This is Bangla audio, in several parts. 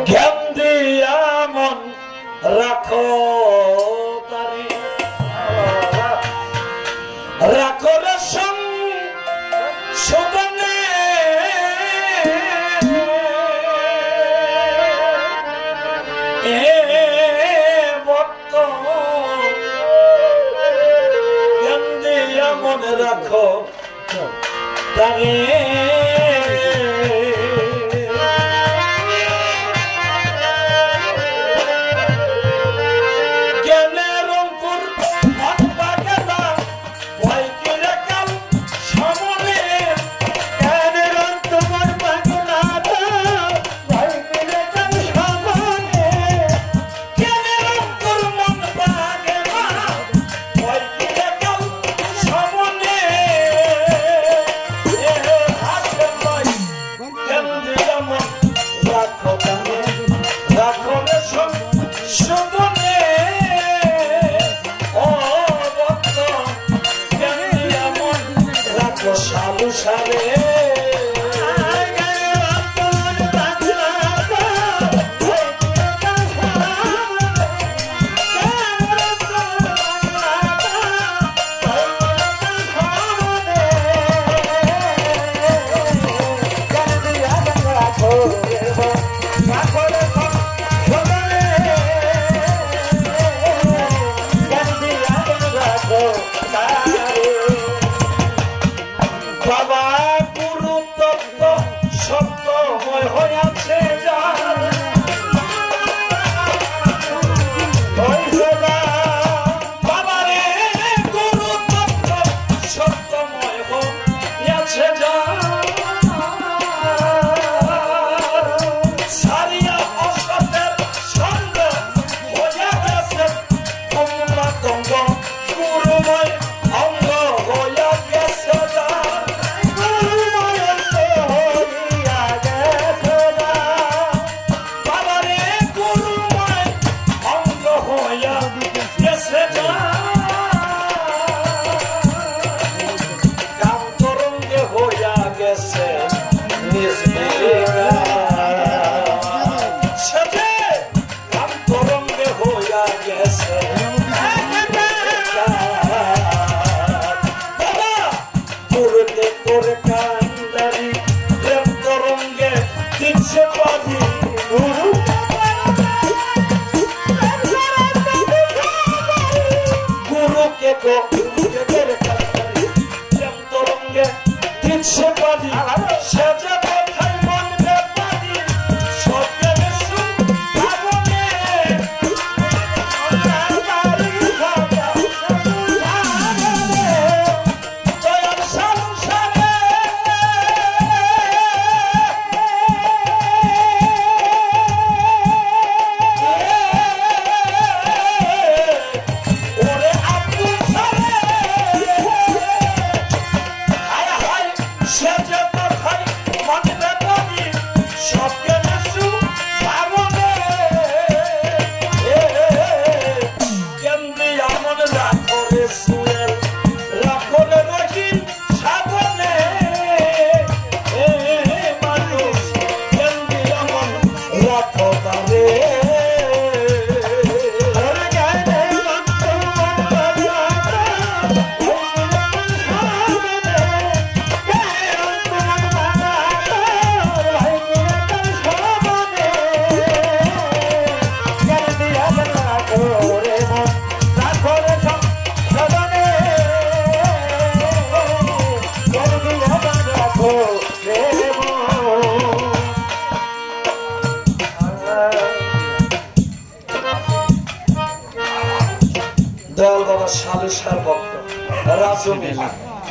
জ্ঞান দিয়া মন রাখো তারি রাখো রসম সুদনে এ ভক্ত জ্ঞান দিয়া মনে রাখো তারি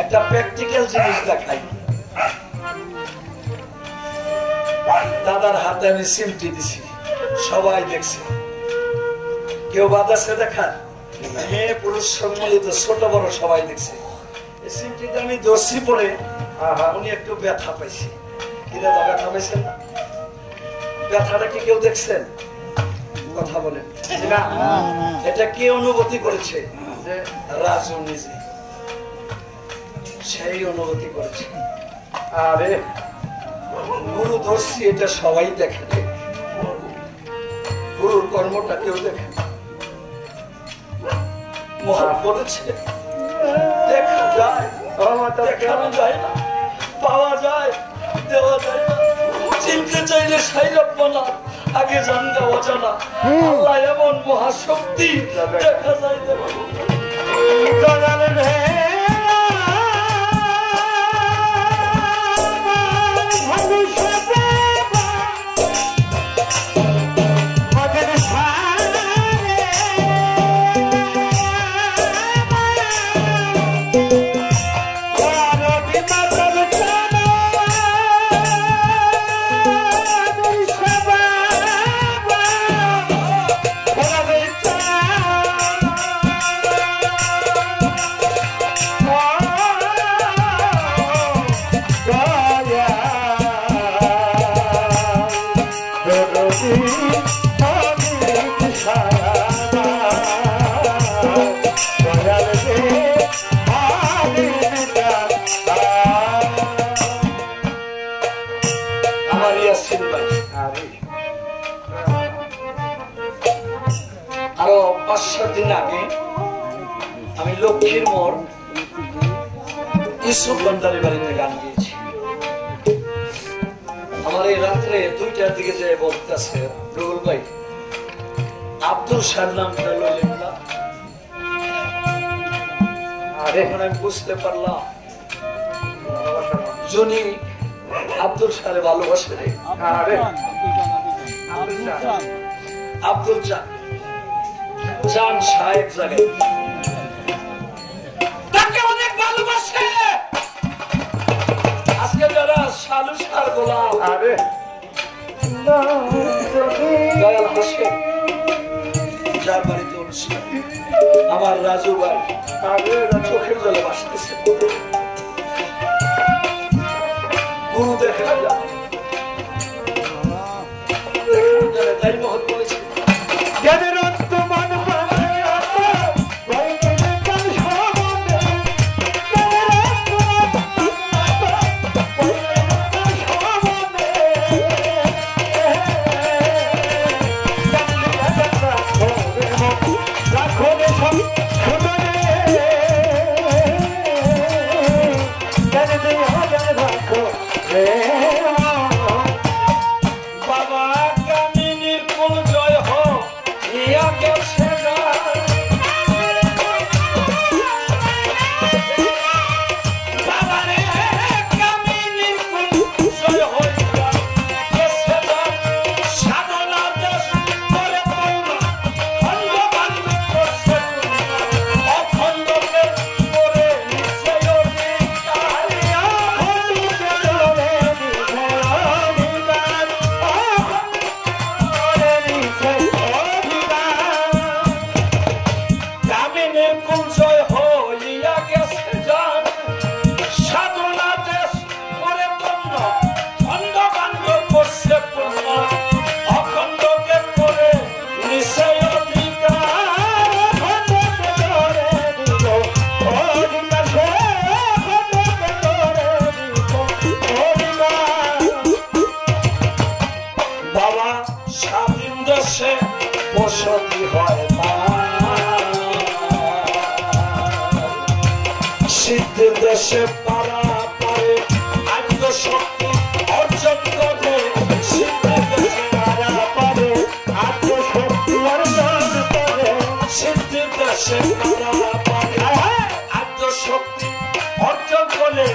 একটা প্র্যাকটিক্যাল জিনিস দেখাই দাদার হাতে আমি সিমটি দিছি সবাই দেখছে কেউ বাদাসে দেখা মেয়ে পুরুষ সম্মিলিত ছোট বড় সবাই দেখছে এই সিমটিতে আমি দর্শি পড়ে উনি একটু ব্যথা পাইছি কি দাদা ব্যথা পাইছেন ব্যথাটা কি কেউ দেখছেন কথা বলেন এটা কি অনুভূতি করেছে রাজু নিজে সেই অনুভূতি করেছে আরে গুরু ধরছি এটা সবাই দেখে, গুরুর কর্মটা কেউ দেখে মহান বলেছে দেখা যায় দেখানো যায় না, পাওয়া যায় দেওয়া যায় না। চিনতে চাইলে সাইরব না, আগে জানতে অজানা। আল্লাহ এমন মহাশক্তি, দেখা যায় আরো 5-7 দিন আগে আমি লক্ষ্মীর মোড় ইউসুফ ভান্ডারের বাড়িতে গান গিয়েছি। আমার এই রাত্রে 2টার দিকে যে বলতেছে রুহুল ভাই আব্দুল শাহ নামটা লইলেন না। আর এখন আমি বুঝতে পারলাম যিনি আব্দুল শাহরে ভালোবাসে রে। আব্দুল চান শাহ এক জায়গায় তাকে অনেক ভালোবাসে। আজকে যারা শালু শাহ গোলাম দয়াল হোসেন যার বাড়িতে অনুষ্ঠান, আমার রাজু ভাই চোখের জলে ভাসতেছে। গুরু দেখা যায় তাই মহৎ বলেছে দেশে পারা পারে আত্মশক্তি অর্জন করে, সিদ্ধ দেশে পারা পারে আত্মশক্তি অর্জন করে, সিদ্ধ দেশে পারা পারে আত্মশক্তি অর্জন করে।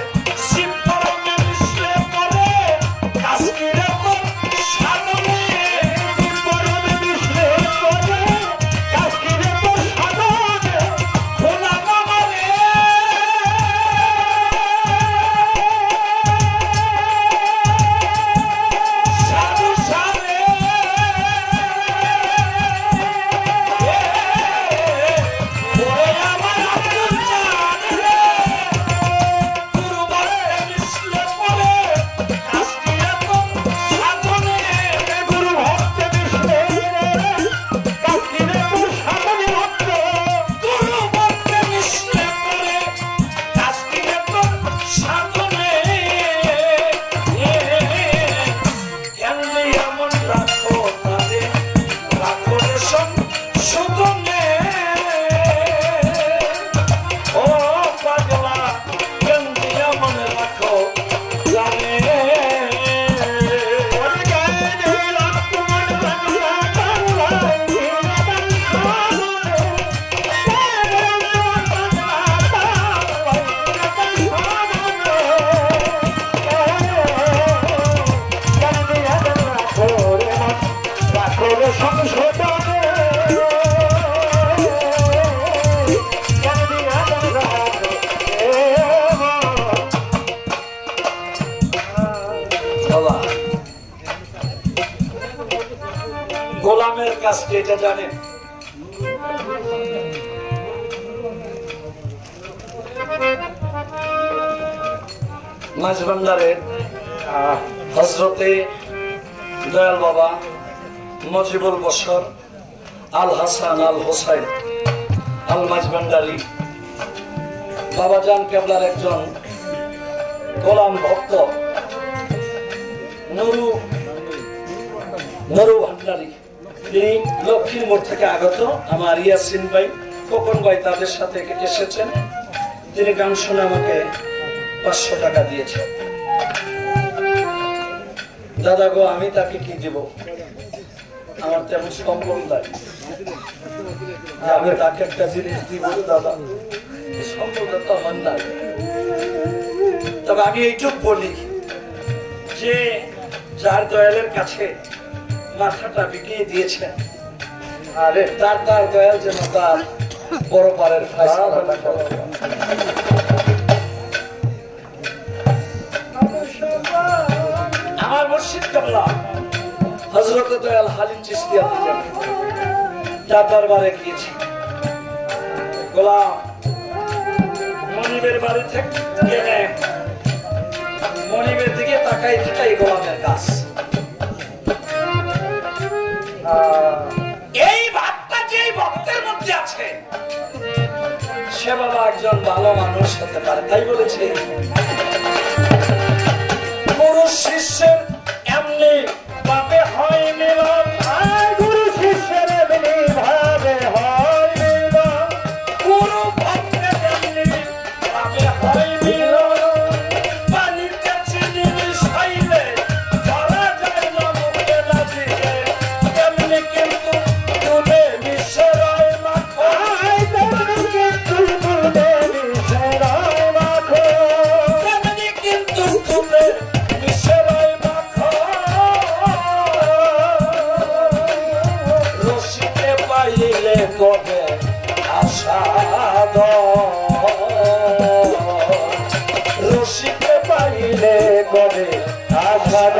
গোলামের কাজ কি এটা জানেন? মাঝভান্ডারের হযরতে দয়াল বাবা মজিবুল বশর আল হাসান আল হোসাইন আল মাঝভান্ডারি বাবা জান কেবলার একজন গোলাম ভক্ত নুরু ভান্ডারি। তিনি লক্ষ্মীর মোড় থেকে আগত। আমার ইয়াসিন ভাই, খোকন ভাই তাদের সাথে এসেছেন। তিনি গান শুনে আমাকে 500 টাকা দিয়েছেন। দাদা গো, আমি তাকে কি দিব? আমার তেমন সম্ভব নাই আমি তাকে একটা জিনিস দিব। দাদা, সম্ভবটা তো আমার নাই। তবে আমি এইটুকু বলি যে যার দয়ালের কাছে মাথাটা বিকিয়ে দিয়েছেন, আরে তার দয়াল যেন তার বড় পারের ফায়সালাটা করে। আমার মুর্শিদ কেবলা হযরত দয়াল হালিম চিশতি তার দরবারে গিয়েছি। গোলাম মনিবের বাড়ি থেকে মনিবের দিকে তাকাই থাকাই গোলামের কাজ। এই ভাবটা যে ভক্তের মধ্যে আছে সে বাবা একজন ভালো মানুষ হতে পারে। তাই বলেছে গুরু শিষ্যের এমনি ভাবে হয় মিলন, গুরু শিষ্যের এমনি ভাবে হয় মিলন, গুরু ভক্তের এমনি ভাবে হয় মিলন, পানিতে চিনি মিশাইলে ধরা যায় না মুখে লাগিয়ে, তেমনি কিন্তু দুধে মিশে রয় মাখো, তেমনি কিন্তু দুধে মিশে রয় মাখো, তেমনি কিন্তু দুধে মিশে রয় মাখো। রশিকে পাইলে কবে আশাদ, রশিকে পাইলে কবে আশাদ।